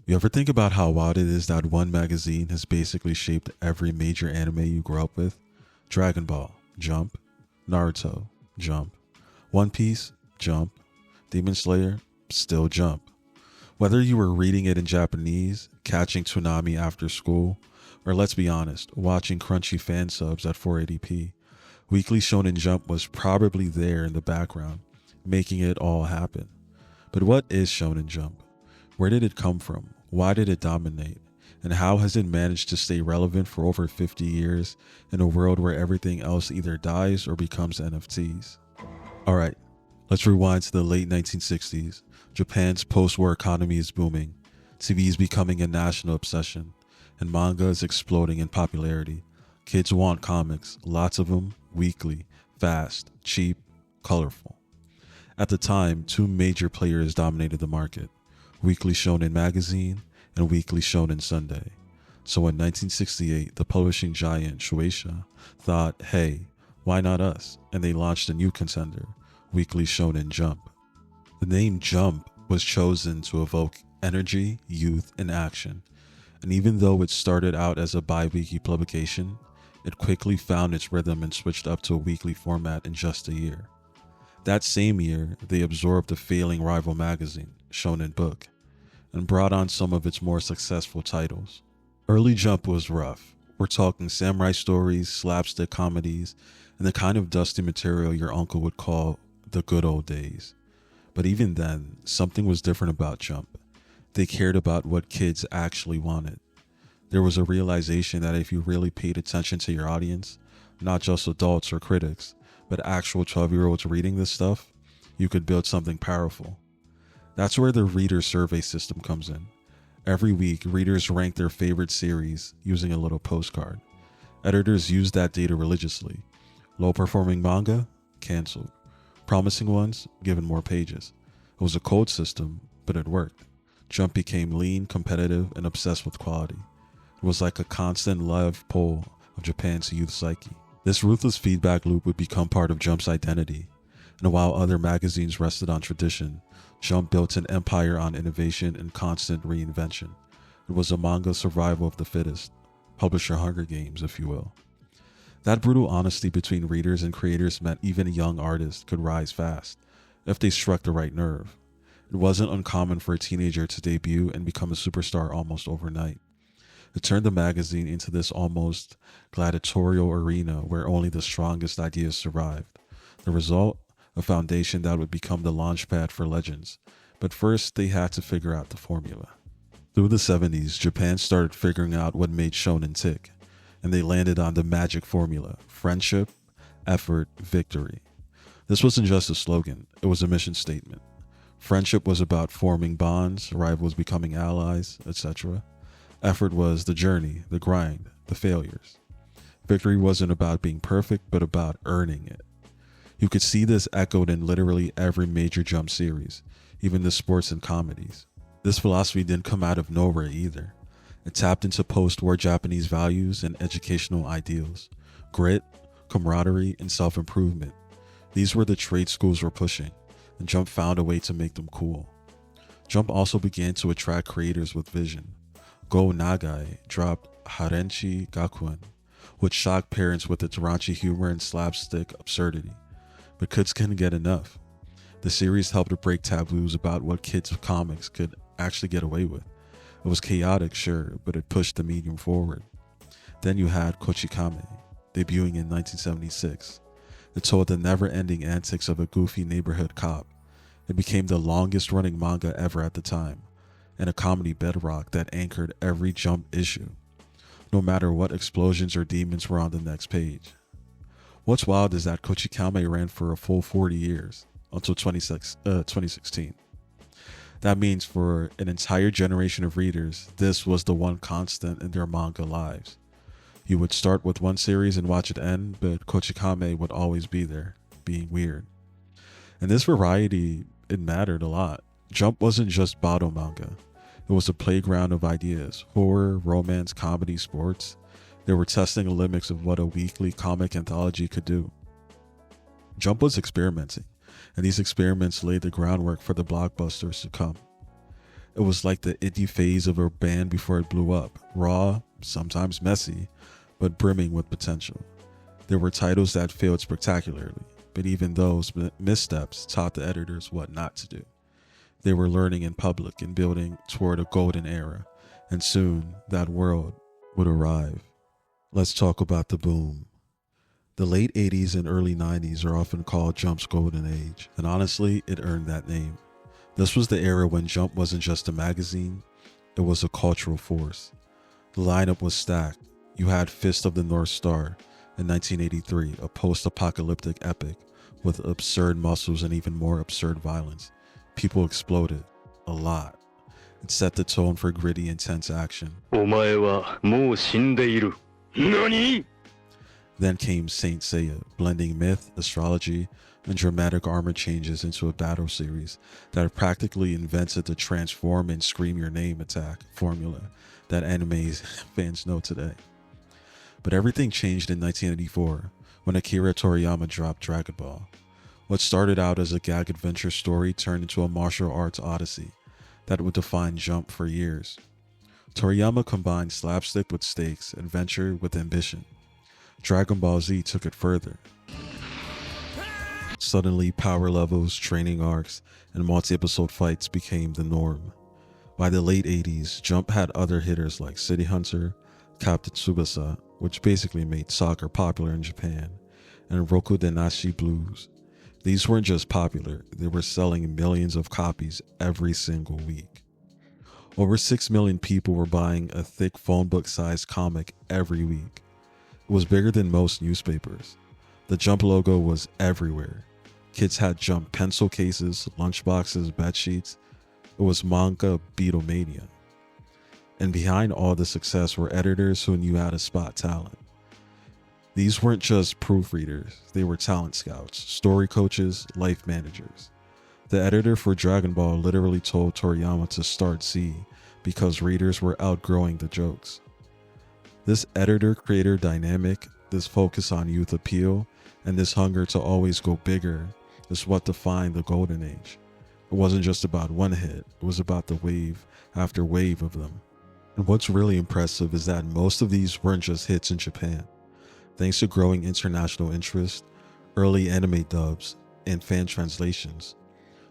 You ever think about how wild it is that one magazine has basically shaped every major anime you grew up with? Dragon Ball, Jump. Naruto, Jump. One Piece, Jump. Demon Slayer, still Jump. Whether you were reading it in Japanese, catching Toonami after school, or let's be honest, watching crunchy fan subs at 480p, Weekly Shonen Jump was probably there in the background, making it all happen. But what is Shonen Jump? Where did it come from? Why did it dominate? And how has it managed to stay relevant for over 50 years in a world where everything else either dies or becomes NFTs? Alright, let's rewind to the late 1960s. Japan's post-war economy is booming, TV is becoming a national obsession, and manga is exploding in popularity. Kids want comics, lots of them, weekly, fast, cheap, colorful. At the time, two major players dominated the market, Weekly Shonen Magazine and Weekly Shonen Sunday. So in 1968, the publishing giant Shueisha thought, hey, why not us? And they launched a new contender, Weekly Shonen Jump. The name Jump was chosen to evoke energy, youth, and action. And even though it started out as a bi-weekly publication, it quickly found its rhythm and switched up to a weekly format in just a year. That same year, they absorbed the failing rival magazine, Shonen Book, and brought on some of its more successful titles. Early Jump was rough. We're talking samurai stories, slapstick comedies, and the kind of dusty material your uncle would call the good old days. But even then, something was different about Jump. They cared about what kids actually wanted. There was a realization that if you really paid attention to your audience, not just adults or critics, but actual 12-year-olds reading this stuff, you could build something powerful. That's where the reader survey system comes in. Every week, readers rank their favorite series using a little postcard. Editors use that data religiously. Low-performing manga? Cancelled. Promising ones? Given more pages. It was a cold system, but it worked. Jump became lean, competitive, and obsessed with quality. It was like a constant live pull of Japan's youth psyche. This ruthless feedback loop would become part of Jump's identity. And while other magazines rested on tradition, Jump built an empire on innovation and constant reinvention. It was a manga survival of the fittest, publisher Hunger Games, if you will. That brutal honesty between readers and creators meant even young artists could rise fast, if they struck the right nerve. It wasn't uncommon for a teenager to debut and become a superstar almost overnight. It turned the magazine into this almost gladiatorial arena where only the strongest ideas survived. The result? A foundation that would become the launchpad for legends. But first, they had to figure out the formula. Through the 70s, Japan started figuring out what made shonen tick, and they landed on the magic formula: friendship, effort, victory. This wasn't just a slogan, it was a mission statement. Friendship was about forming bonds, rivals becoming allies, etc. Effort was the journey, the grind, the failures. Victory wasn't about being perfect, but about earning it. You could see this echoed in literally every major Jump series, even the sports and comedies. This philosophy didn't come out of nowhere either. It tapped into post-war Japanese values and educational ideals: grit, camaraderie, and self-improvement. These were the traits schools were pushing, and Jump found a way to make them cool. Jump also began to attract creators with vision. Go Nagai dropped Harenchi Gakuen, which shocked parents with its raunchy humor and slapstick absurdity. But kids couldn't get enough. The series helped to break taboos about what kids' comics could actually get away with. It was chaotic, sure, but it pushed the medium forward. Then you had Kochikame, debuting in 1976. It told the never-ending antics of a goofy neighborhood cop. It became the longest-running manga ever at the time, and a comedy bedrock that anchored every Jump issue, no matter what explosions or demons were on the next page. What's wild is that Kochikame ran for a full 40 years, until 2016. That means for an entire generation of readers, this was the one constant in their manga lives. You would start with one series and watch it end, but Kochikame would always be there, being weird. And this variety, it mattered a lot. Jump wasn't just bottle manga. It was a playground of ideas: horror, romance, comedy, sports. They were testing the limits of what a weekly comic anthology could do. Jump was experimenting, and these experiments laid the groundwork for the blockbusters to come. It was like the indie phase of a band before it blew up, raw, sometimes messy, but brimming with potential. There were titles that failed spectacularly, but even those missteps taught the editors what not to do. They were learning in public and building toward a golden era, and soon that world would arrive. Let's talk about the boom. The late 80s and early 90s are often called Jump's golden age, and honestly, it earned that name. This was the era when Jump wasn't just a magazine, it was a cultural force. The lineup was stacked. You had Fist of the North Star in 1983, a post-apocalyptic epic with absurd muscles and even more absurd violence. People exploded. A lot. It set the tone for gritty, intense action. お前はもう死んでいる。何? Then came Saint Seiya, blending myth, astrology, and dramatic armor changes into a battle series that practically invented the transform and scream your name attack formula that anime fans know today. But everything changed in 1984 when Akira Toriyama dropped Dragon Ball. What started out as a gag adventure story turned into a martial arts odyssey that would define Jump for years. Toriyama combined slapstick with stakes, adventure with ambition. Dragon Ball Z took it further. Suddenly, power levels, training arcs, and multi-episode fights became the norm. By the late 80s, Jump had other hitters like City Hunter, Captain Tsubasa, which basically made soccer popular in Japan, and Roku Denashi Blues. These weren't just popular, they were selling millions of copies every single week. Over 6 million people were buying a thick phone book-sized comic every week. It was bigger than most newspapers. The Jump logo was everywhere. Kids had Jump pencil cases, lunchboxes, bedsheets. It was manga Beatlemania. And behind all the success were editors who knew how to spot talent. These weren't just proofreaders, they were talent scouts, story coaches, life managers. The editor for Dragon Ball literally told Toriyama to start Z because readers were outgrowing the jokes. This editor-creator dynamic, this focus on youth appeal, and this hunger to always go bigger is what defined the Golden Age. It wasn't just about one hit, it was about the wave after wave of them. And what's really impressive is that most of these weren't just hits in Japan. Thanks to growing international interest, early anime dubs, and fan translations,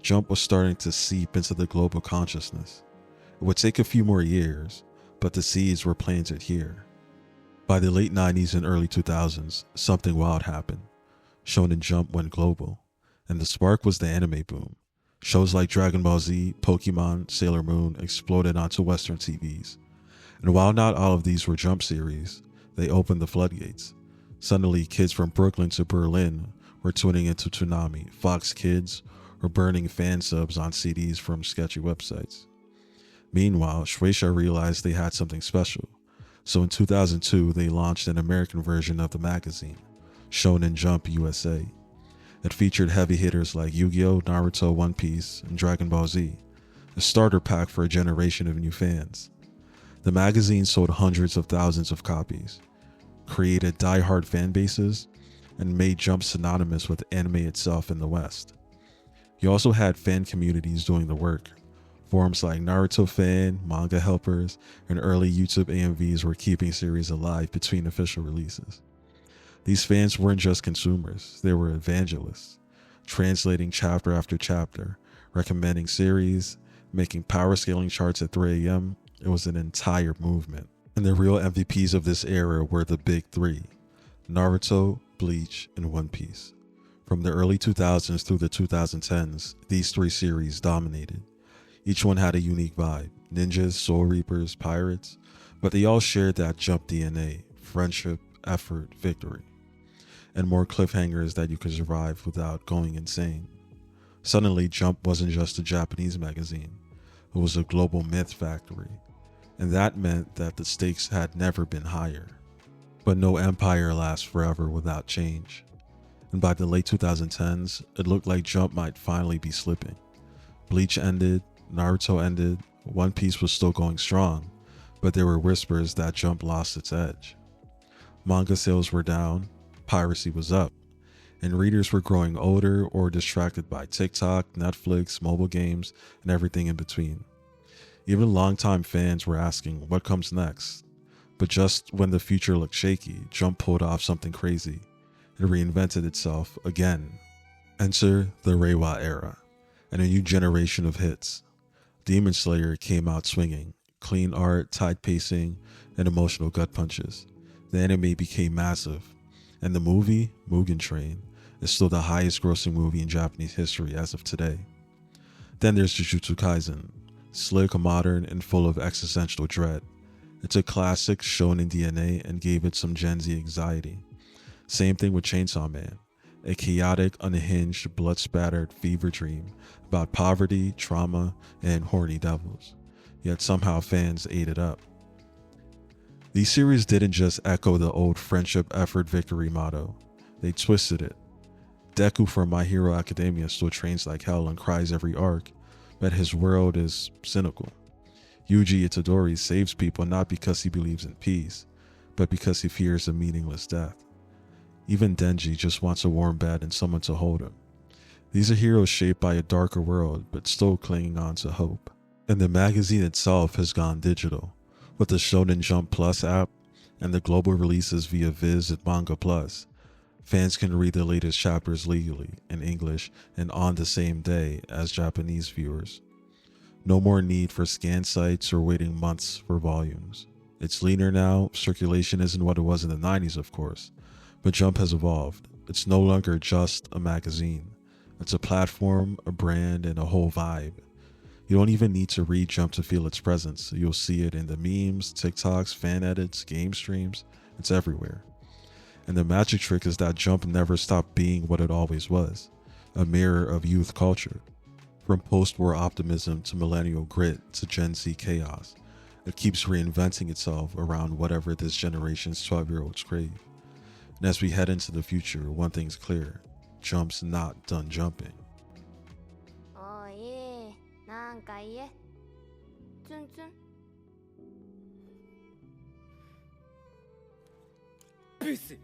Jump was starting to seep into the global consciousness. It would take a few more years, but the seeds were planted here. By the late 90s and early 2000s, something wild happened. Shonen Jump went global, and the spark was the anime boom. Shows like Dragon Ball Z, Pokemon, Sailor Moon exploded onto Western TVs. And while not all of these were Jump series, they opened the floodgates. Suddenly, kids from Brooklyn to Berlin were tuning into Toonami, Fox Kids, or burning fan subs on CDs from sketchy websites. Meanwhile, Shueisha realized they had something special. So in 2002, they launched an American version of the magazine, Shonen Jump USA. It featured heavy hitters like Yu-Gi-Oh!, Naruto, One Piece, and Dragon Ball Z, a starter pack for a generation of new fans. The magazine sold hundreds of thousands of copies, created die-hard fan bases, and made Jump synonymous with anime itself in the West. You also had fan communities doing the work. Forums like Naruto Fan, Manga Helpers, and early YouTube AMVs were keeping series alive between official releases. These fans weren't just consumers, they were evangelists, translating chapter after chapter, recommending series, making power scaling charts at 3 a.m. It was an entire movement. And the real MVPs of this era were the big three: Naruto, Bleach, and One Piece. From the early 2000s through the 2010s, these three series dominated. Each one had a unique vibe: ninjas, soul reapers, pirates, but they all shared that Jump DNA: friendship, effort, victory, and more cliffhangers that you could survive without going insane. Suddenly, Jump wasn't just a Japanese magazine, it was a global myth factory, and that meant that the stakes had never been higher. But no empire lasts forever without change, and by the late 2010s, it looked like Jump might finally be slipping. Bleach ended, Naruto ended, One Piece was still going strong, but there were whispers that Jump lost its edge. Manga sales were down, piracy was up, and readers were growing older or distracted by TikTok, Netflix, mobile games, and everything in between. Even longtime fans were asking what comes next. But just when the future looked shaky, Jump pulled off something crazy. It reinvented itself again. Enter the Reiwa era, and a new generation of hits. Demon Slayer came out swinging, clean art, tight pacing, and emotional gut punches. The anime became massive, and the movie, Mugen Train, is still the highest grossing movie in Japanese history as of today. Then there's Jujutsu Kaisen, slick, modern, and full of existential dread. It's a classic shonen DNA and gave it some Gen Z anxiety. Same thing with Chainsaw Man, a chaotic, unhinged, blood-spattered fever dream about poverty, trauma, and horny devils. Yet somehow fans ate it up. These series didn't just echo the old friendship, effort, victory motto. They twisted it. Deku from My Hero Academia still trains like hell and cries every arc, but his world is cynical. Yuji Itadori saves people not because he believes in peace, but because he fears a meaningless death. Even Denji just wants a warm bed and someone to hold him. These are heroes shaped by a darker world, but still clinging on to hope. And the magazine itself has gone digital, with the Shonen Jump Plus app and the global releases via Viz and Manga Plus. Fans can read the latest chapters legally, in English, and on the same day as Japanese viewers. No more need for scan sites or waiting months for volumes. It's leaner now, circulation isn't what it was in the 90s of course, but Jump has evolved. It's no longer just a magazine. It's a platform, a brand, and a whole vibe. You don't even need to read Jump to feel its presence. You'll see it in the memes, TikToks, fan edits, game streams. It's everywhere. And the magic trick is that Jump never stopped being what it always was, a mirror of youth culture. From post-war optimism to millennial grit to Gen Z chaos, it keeps reinventing itself around whatever this generation's 12-year-olds crave. And as we head into the future, one thing's clear: Jump's not done jumping. おい、なんか言え。ツンツン。ブス